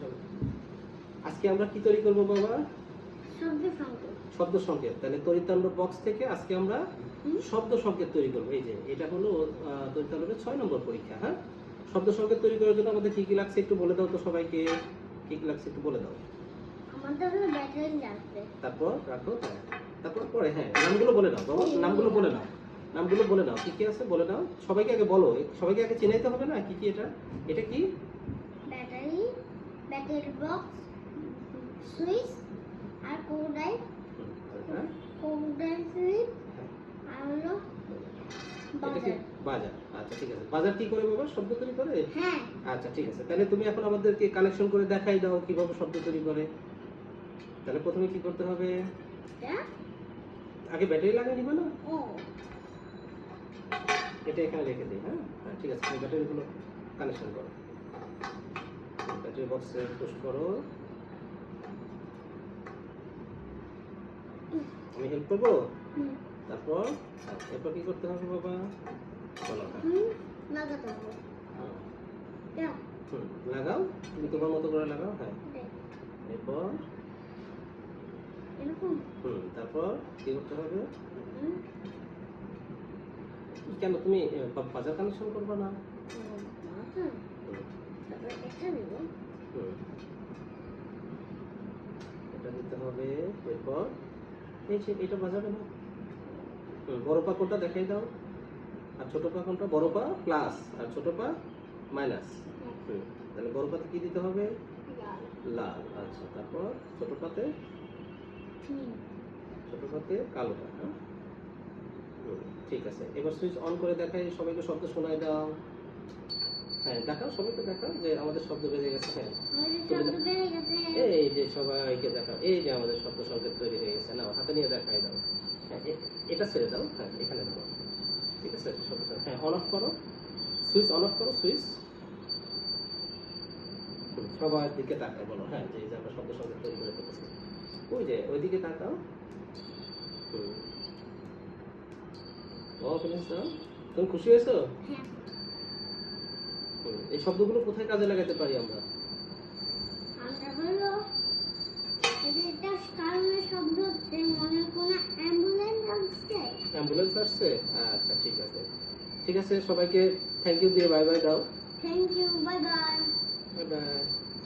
হবে। আজকে আমরা কি তৈরি করব বাবা? শব্দ সংকেত। শব্দ সংকেত। তাহলে তড়িৎতান্ডব বক্স থেকে আজকে আমরা শব্দ সংকেত তৈরি করব। এই যে এটা হলো তড়িৎতান্ডবের 6 নম্বর পরীক্ষা। হ্যাঁ, শব্দ সংকেত তৈরি করার জন্য আমাদের কি কি লাগছে একটু বলে দাও তো সবাইকে। কি কি লাগছে একটু বলে দাও। আমাদের হলো ব্যাটারি লাগবে। তারপর রাখো। তারপর পরে হ্যাঁ নামগুলো বলে দাও বাবা, নামগুলো বলে নাও। নামগুলো বলে নাও, কি কি আছে বলে নাও। সবাইকে আগে বলো, সবাইকে আগে চিনাইতে হবে না কি কি এটা। এটা কি? ব্যাটারি, ব্যাটারি বক্স, সুইচ আর কোডাই, হ্যাঁ কোডাই সুইচ আর হলো এটা কি? বাজার। বাজার। আচ্ছা ঠিক আছে। বাজার কি করে বাবা? শব্দ তৈরি করে? হ্যাঁ। আচ্ছা ঠিক আছে। তাহলে তুমি এখন আমাদেরকে কানেকশন করে দেখাই দাও কিভাবে শব্দ তৈরি করে। তাহলে প্রথমে কি করতে হবে? আগে ব্যাটারি লাগিয়ে নিবে না? ও এটা এখানে রেখে দিই। হ্যাঁ হ্যাঁ ঠিক আছে। তুমি ব্যাটারিগুলো কানেকশন করো। ব্যাটারি বক্সে পুশ করো। আমি হেল্প করবো? তারপর এরপর কি করতে হবে বাবা? বলো। লাগাতে হবে। লাগাও, তুমি তোমার মতো করে লাগাও। হ্যাঁ এরপর এরকম। তারপর কি করতে হবে? কেন তুমি বাজার কানেকশন করবে না? এটা দিতে হবে। এরপর এই যে এটা বাজাবে না। বড় পা কোনটা দেখাই দাও। আর ছোট পা কোনটা? বড় পা প্লাস আর ছোট পা মাইনাস। তাহলে বড় পাতে কি দিতে হবে? লাল। আচ্ছা তারপর ছোট পাতে কালোটা। হ্যাঁ ঠিক আছে। এবার সুইচ অন করে দেখাই, সবাইকে শব্দ শোনায় দাও। হ্যাঁ দেখাও, সবাইকে দেখাও যে আমাদের শব্দ বেজে গেছে। হ্যাঁ এই যে সবাইকে দেখাও, এই যে আমাদের শব্দ সংকেত তৈরি হয়ে গেছে। নাও হাতে নিয়ে দেখাই দাও। হ্যাঁ এটা ছেড়ে দাও। হ্যাঁ এখানে দাও। ঠিক আছে শব্দ সংকেত। হ্যাঁ অন অফ করো, সুইচ অন অফ করো। সুইচ সবার দিকে তাকাও, বলো হ্যাঁ যে আমরা শব্দ সংকেত তৈরি করে ফেলেছি। ওই যে ওইদিকে তাকাও। তুমি খুশি হয়েছো? এই শব্দগুলো কোথায় কাজে লাগাতে পারি আমরা? আমরা হলো এটা কারণে শব্দ হচ্ছে মনে কোনো অ্যাম্বুলেন্স আসছে। অ্যাম্বুলেন্স আসছে? আচ্ছা ঠিক আছে। ঠিক আছে সবাইকে থ্যাংক ইউ দিয়ে বাই বাই দাও। Thank you, bye bye. Bye by.